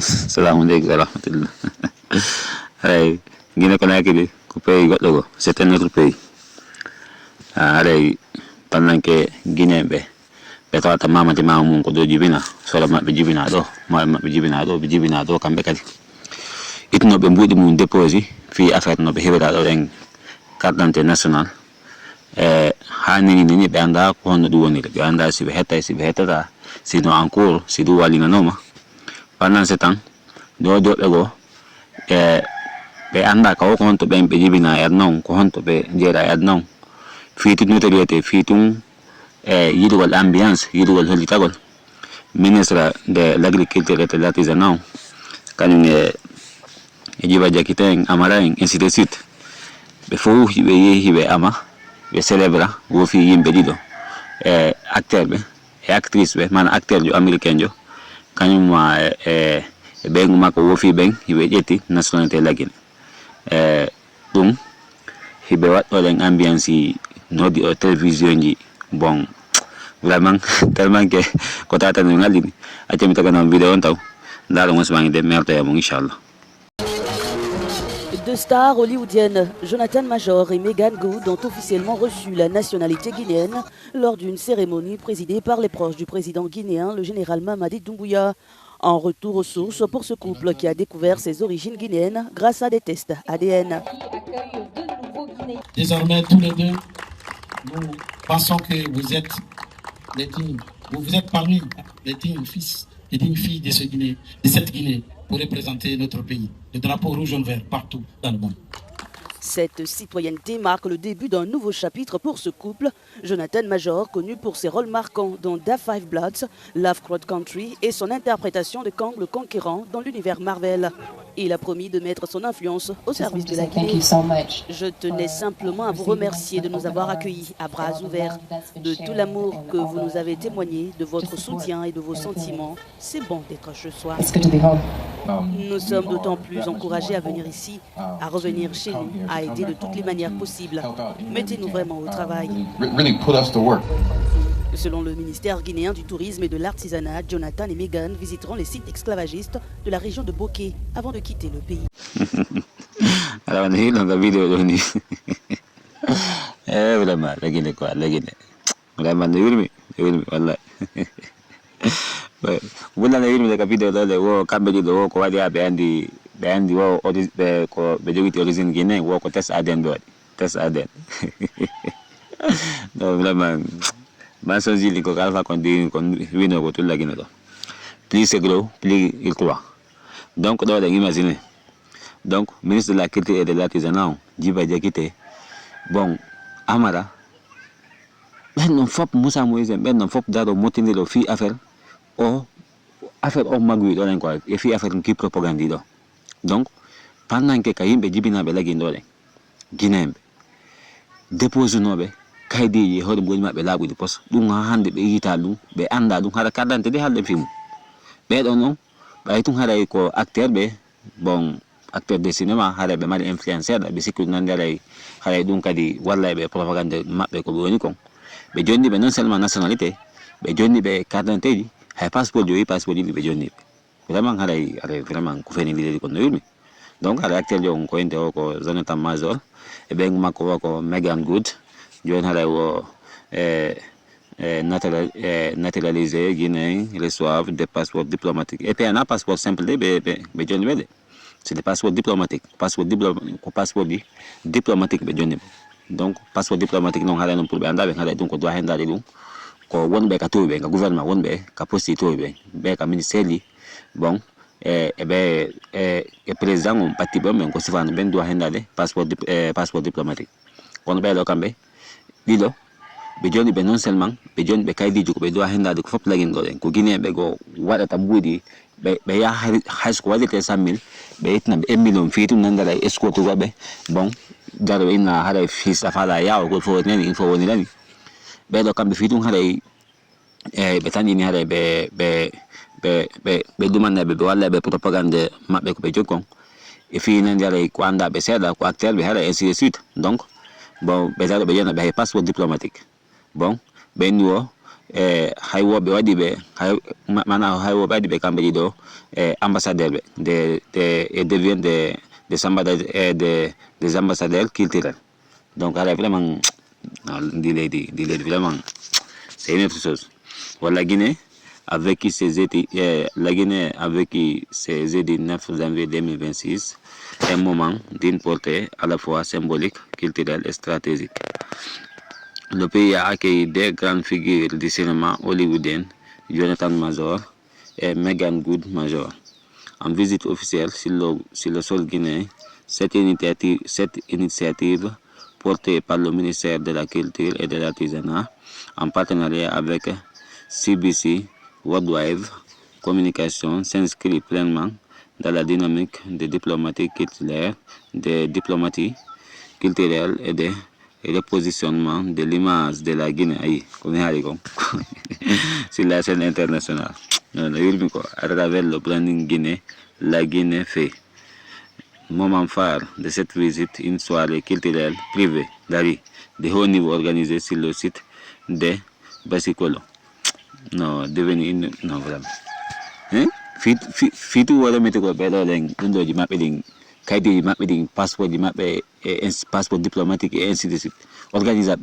Salam alaikum wa rahmatullah. Hey, Guinée Conakry, pays Gotlogo, c'est un autre pays. Allez, pendant que Guinée, betata mama ti mama mun ko do jibina solo mabbe jibina do mabbe jibina do kambe kadi itno be mbudi mun déposer fi affaire no be hebeda do en carte d'identité nationale hani ni be anda ko hono du woni be anda si be hetta sino encore si du wali noma pendant ce temps do be go be anda ka ko honto be jibina er non ko honto be jera er non fi ti notoriété fi tum yidugol ambiance yidugol holitagol ministre de l'agriculture et de l'artisanat kañum jiba jakiten amara en ainsi de suite be fo be yehi be ama be célébra wo fi yimbe dido acteur be et actrice be man acteur jo américain jo kañum ma be nguma ko wo fi ben hibe jeti nationalité lagin dum hibe wat olen ambiance nodi o télévision ji bon vraiment tellement que quand tu as une ligne à te mettre dans vidéo on là on se va de merde inchallah. Deux stars hollywoodiennes, Jonathan Major et Megan Good, ont officiellement reçu la nationalité guinéenne lors d'une cérémonie présidée par les proches du président guinéen, le général Mamadi Doumbouya. En retour aux sources pour ce couple qui a découvert ses origines guinéennes grâce à des tests ADN. Désormais, tous les deux, nous pensons que vous êtes les dignes, vous êtes parmi les dignes fils et dignes filles de cette Guinée pour représenter notre pays. Le drapeau rouge jaune vert partout dans le monde. Cette citoyenneté marque le début d'un nouveau chapitre pour ce couple. Jonathan Major, connu pour ses rôles marquants dans The Five Bloods, Lovecraft Country et son interprétation de Kang le Conquérant dans l'univers Marvel. Il a promis de mettre son influence au service de la Guinée. Je tenais simplement à vous remercier de nous avoir accueillis à bras ouverts, de tout l'amour que vous nous avez témoigné, de votre soutien et de vos sentiments. C'est bon d'être ce soir. Nous sommes d'autant plus encouragés à venir ici, à revenir chez nous, à aider de toutes les manières possibles. Mettez-nous vraiment au travail. Selon le ministère guinéen du Tourisme et de l'Artisanat, Jonathan et Megan visiteront les sites esclavagistes de la région de Boké avant de quitter le pays. Alors, on est dans la vidéo de vraiment, la Guinée quoi, la Guinée. Vraiment, voilà. Wala na yini daga video dole wo kambe do ko wadi be andi wo be ko be jogi origine Guinée wo ko test ADN do test ADN. No vraiment Manson Zili ko kalfa kon wino ko tulla Guinée do. Plus c'est gros, plus il croit. Donc do imaginer. Donc ministre de la culture et de l'artisanat Djiba Diakité bon amara ben non fop Moussa Moïse ben non fop daro motini lo fi affaire o affaire o magui do len quoi e fi affaire qui propagande do donc pendant que kayimbe jibina be lagi ndole guinéen dépose nobe kaydi yi hodo boni mabbe labu di pos dum hande be yita dum be anda dum hada kadante de halde film be do non bay tun hada ko acteur be bon acteur de cinéma hada be mari influenceur be sikku nandere hada dum kadi walla be propagande mabbe ko woni kon be jonni be non seulement nationalité be jonni be kadante hay passeport joyi passeport di be jonni vraiment haray vraiment ko feni lidé ko no yumi donc haray acteur jo ko ente o ko Jonathan Major e be makko ko Megan Good jon haray wo naturalisé guinéen reçoivent des passeports diplomatiques et puis un passeport simple de be jonni be c'est des passeports diplomatiques passeport diplomatique be jonni donc passeport diplomatique non haray non pour be anda be haray donc ko do hendade dum ko wonbe ka tobe ka gouvernement wonbe ka posti tobe be ka ministère li bon be président on parti bon men ko sifana ben do hendade passeport diplomatique on be lo kambe dilo be joni be non seulement be joni be kaydi juko be do hendade ko fop lagin do ko guinéen be go wada tambudi be ya high school wadi 500,000 be itna be 1 million fitu nandala escort to be bon daro ina hada fils afala ya ko fo neni info woni lani be do kambe fitu haday be tani ni haday be dumande be walla be propagande mabbe ko be jokkon e fi nan dara ko anda be seda ko acteur be haday ainsi de suite donc bon be dara be yana be passeport diplomatique bon be nuwo haywoɓe waɗi ɓe mana haywoɓe waɗi ɓe kamɓe ɗiɗo ambassadeur ɓe et devient des ambassadeurs culturels. Donc vraiment dit vraiment c'est une autre chose. Voilà, la Guinée a vécu ses étés du 9 janvier 2026, un moment d'une portée à la fois symbolique, culturelle et stratégique. Le pays a accueilli des grandes figures du cinéma hollywoodien, Jonathan Major et Megan Good Major. En visite officielle sur le sol guinéen, cette initiative portée par le ministère de la Culture et de l'Artisanat en partenariat avec CBC Worldwide Communication s'inscrit pleinement dans la dynamique des diplomaties culturelles et de repositionnement de l'image de la Guinée sur la scène internationale. À travers le branding Guinée, la Guinée fait. Moment phare de cette visite, une soirée culturelle privée de haut niveau organisée sur le site de Basikolo. Non, devenu non vraiment. Fitu wala metiko bedo leng undo di mapping kaidi di mapping passeport di mappe passeport diplomatique et ainsi de suite. Organiser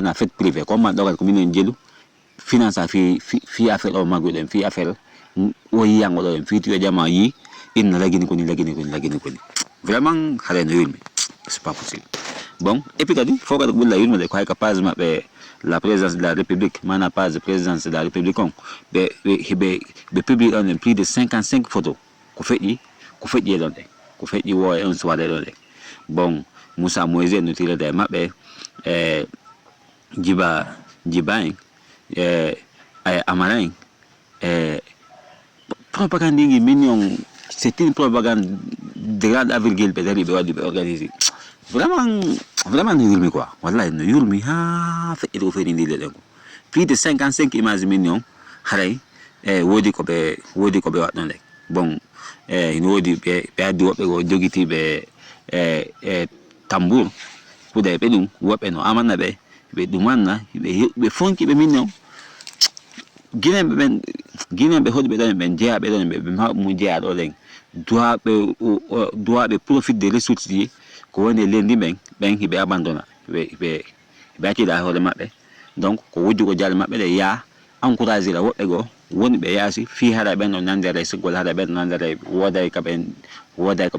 na fête privée comme dogal ko minen jelu finance fi affaire o magulen fi affaire o yango do fi tu jama yi in lagini ko ni vraiment xale na yulmi c'est pas possible. Bon et puis kadi faut que la yulmi de ko capable mappe la présidence de la République, mana pas de présidence de la République, be publie en plus de 55 photos. Qu'on fait un soirée là. Bon, Moussa Moïse nous tire des maps, Djibain, Amarin, propagande mignon, c'est une propagande de grande avril peut-être organisée. Vraiment nous quoi. Voilà, nous fait plus de 55 images mignons. Haray, wodi ko be wat non rek. Bon, wodi be adu be go jogiti be tambour. Kuda be dum wobe no amana be dumanna be fonki be mignon. Guinée be hodi be don ben dia be don be mu dia do len. Doit be profit des ressources yi ko woni lendi ben hibe abandona be ati da hore mabbe. Donc ko wudi ko jall mabbe de ya encourager la wobe go woni be yasi fi hada ben non nandere sigol hada ben nandere woday ka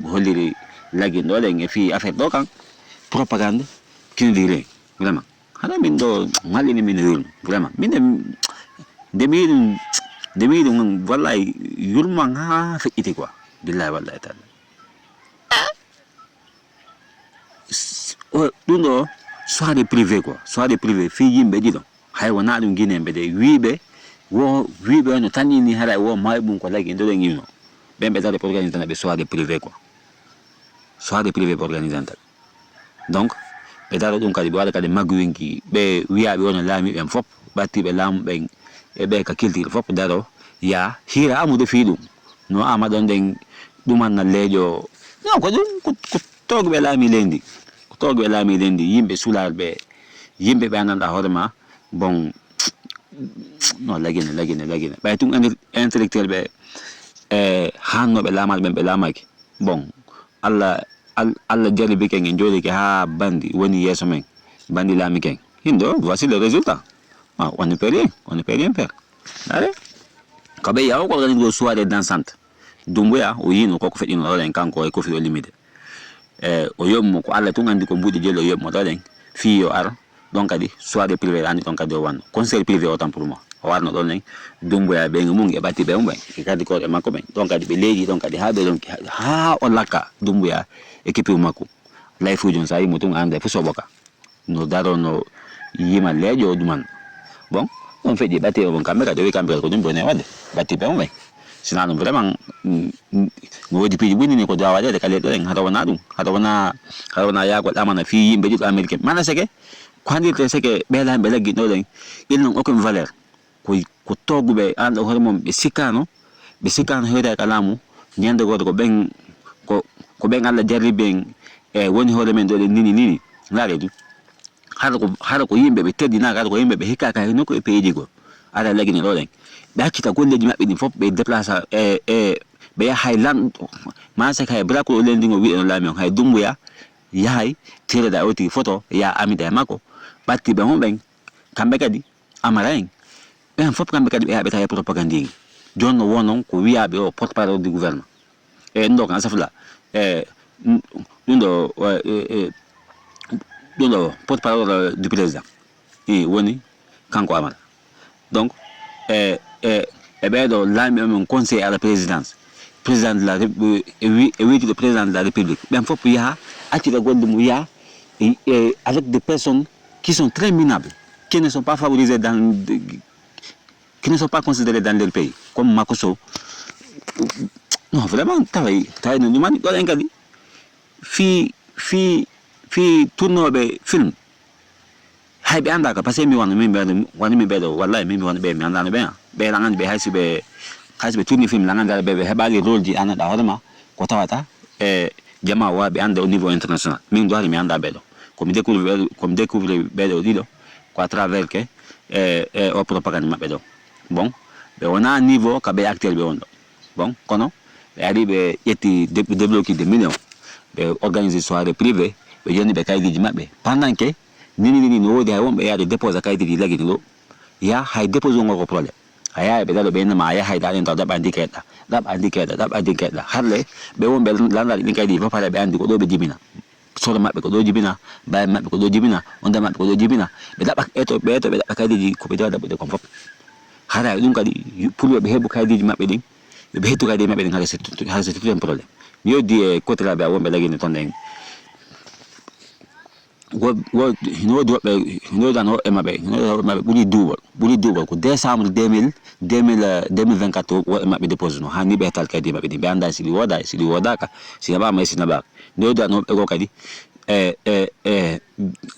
holliri lagi do le fi affaire do kan propagande kin dire vraiment hada min do malini min rul vraiment min demi wallahi yulma nga fa iti quoi billahi wallahi ta'ala dundo soirée privée quoi soirée privée fi yimbe dido hay wona dum Guinée be de wiibe no tani ni hara wo maybun ko lagi ndo ngino bembe dale pour organiser na be soirée privée quoi soirée privée pour organiser. Donc be dalo dum kadi wala kadi magwinki be wiabe wona lami ben fop batti be lam ben e be ka kilti fop daro ya hira amude fi dum no amadon den duman na lejo non ko dum ko togbe lami lendi yimbe sulalbe yimbe be ananda horema bon no lagine bay tum intellectuel be hanno be lamal be lamaki bon alla jali be ken jodi ke ha bandi woni yeso men bandi lami ken hindo voici le résultat. On ne peut rien faire. Allez, quand il y a encore une soirée dansante Dumbuya o yino ko fe ino len kanko e ko fi o limide o yom ko alla tun andi ko mbudi jelo yom mo dalen fi yo ar donc adi soirée privée andi donc adi o wan concert privé autant pour moi o warno don len Dumbuya be ngi e batti be mbay e kadi ko e makko ben donc adi be leegi donc adi ha be donc ha o laka Dumbuya équipe makko lay fu jon sai mutun ande fu soboka no daro no yima lejo duman bon on fait des bâtés on caméra de caméra ko dum bonne wade batti be mbay sinon vraiment no di piji buni ni ko dawa de kale den hadawana dum hadawana ya ko amana fi yimbe jid américain mana seke ko handi te seke be la gino den il non aucune valeur ko togube and hormon be sikano heda kalamu nyande go ben ko ben alla jarri ben woni hore men do nini laare du har ko yimbe be teddi na ko yimbe be hikaka no ko peji go ara lagi ni lolen be akita golle di mabbe ni fop be déplacer be ya highland ma sa kay brako len dingo wi on lamion hay dumbuya yahay tire da oti photo ya amida mako batti be homben kambe kadi amaraen be fop kambe kadi be ta propagande John wonon ko wi'a be o porte-parole du gouvernement ndo kan safla ndo porte-parole du président woni kanko amala donc bedo lami mon conseil à la présidence président de la République le président de la République ben faut ya atira gonde mu ya avec des personnes qui sont très minables qui ne sont pas favorisées qui ne sont pas considérés dans leur pays, comme Makoso. Non, vraiment, travail no mani do engadi. Fi tourno be film. Hay be anda ka parce mi wani mi bedo wallahi mi wani be mi anda be be langan be haysi tourni film langan da be hebali role di ana da horma ko tawata jama wa be anda au niveau international. Min do mi anda bedo. Comme découvre bedo dido ko à travers que o propagande ma bedo. Bon, be on a un niveau ka be actuel be ondo. Bon, kono be ari be yeti débloquer des millions. Be organiser soirée privée, be yoni be kaydi mabbe. Pendant que nini no de won be ya de déposer kaydi lagi lo. Ya hay déposer ngoko problème. Aya be dalo be na ma ya hay dalen da bandiketa. Dab andiketa. Harle be won be landa ni kaydi fa pala be andi ko do be jibina. Solo mabbe ko do jibina, bay mabbe ko do jibina, onda mabbe ko do jibina. Be dabak eto be kaydi ko be da be ko fop. Hara dum kadi pour be hebu kaydi mabbe din be hetu kaydi mabbe din hala c'est tout un problème yo di côté là be won be lagi ni tonden wo no dan ho mabbe buli double ko décembre 2024 wo mabbe dépose no hani be tal kaydi mabbe din be anda sili woda ka si ba mais si na ba no dan ho go kadi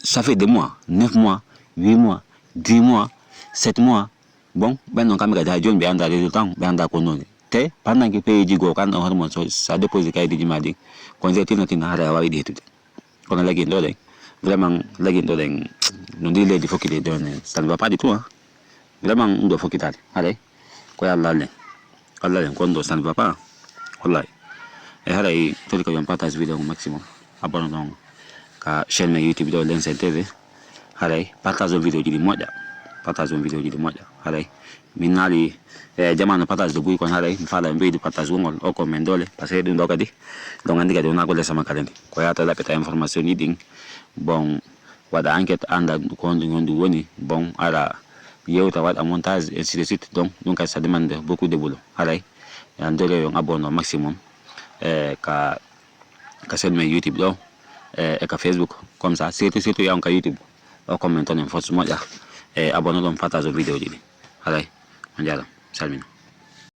ça fait des mois 9 mois 8 mois 10 mois 7 mois. Bon, ben non kamera da John be anda le temps be anda ko non te pendant que pays digo kan on hormone so ça dépose kay di madi kon zeti no tin hara wa ide tude kon lagi ndo le vraiment lagi ndo le non di le di fokki de donner ça ne va pas du tout hein vraiment ndo fokki tali allez ko yalla le kon do ça ne va pas wallahi e hara yi to ko yam partage vidéo maximum abonne donc ka chaîne YouTube do Lensen TV hara partage vidéo di moja partage video di moja halay minali jamano partage do buy kon halay mi fala mbe di partage ngol o ko men dole parce que dum dokadi donc andi gadi ona ko sama kalendi ko yata la peta information ni ding bon wada enquête anda ko ngondi woni bon ala yewta wada montage et ainsi de suite donc ça demande beaucoup de boulot halay andole yo abonno maximum ka chaîne YouTube do et ka Facebook comme ça surtout ya on ka YouTube o comment on force moja abonne don partage video di halay manjala salmina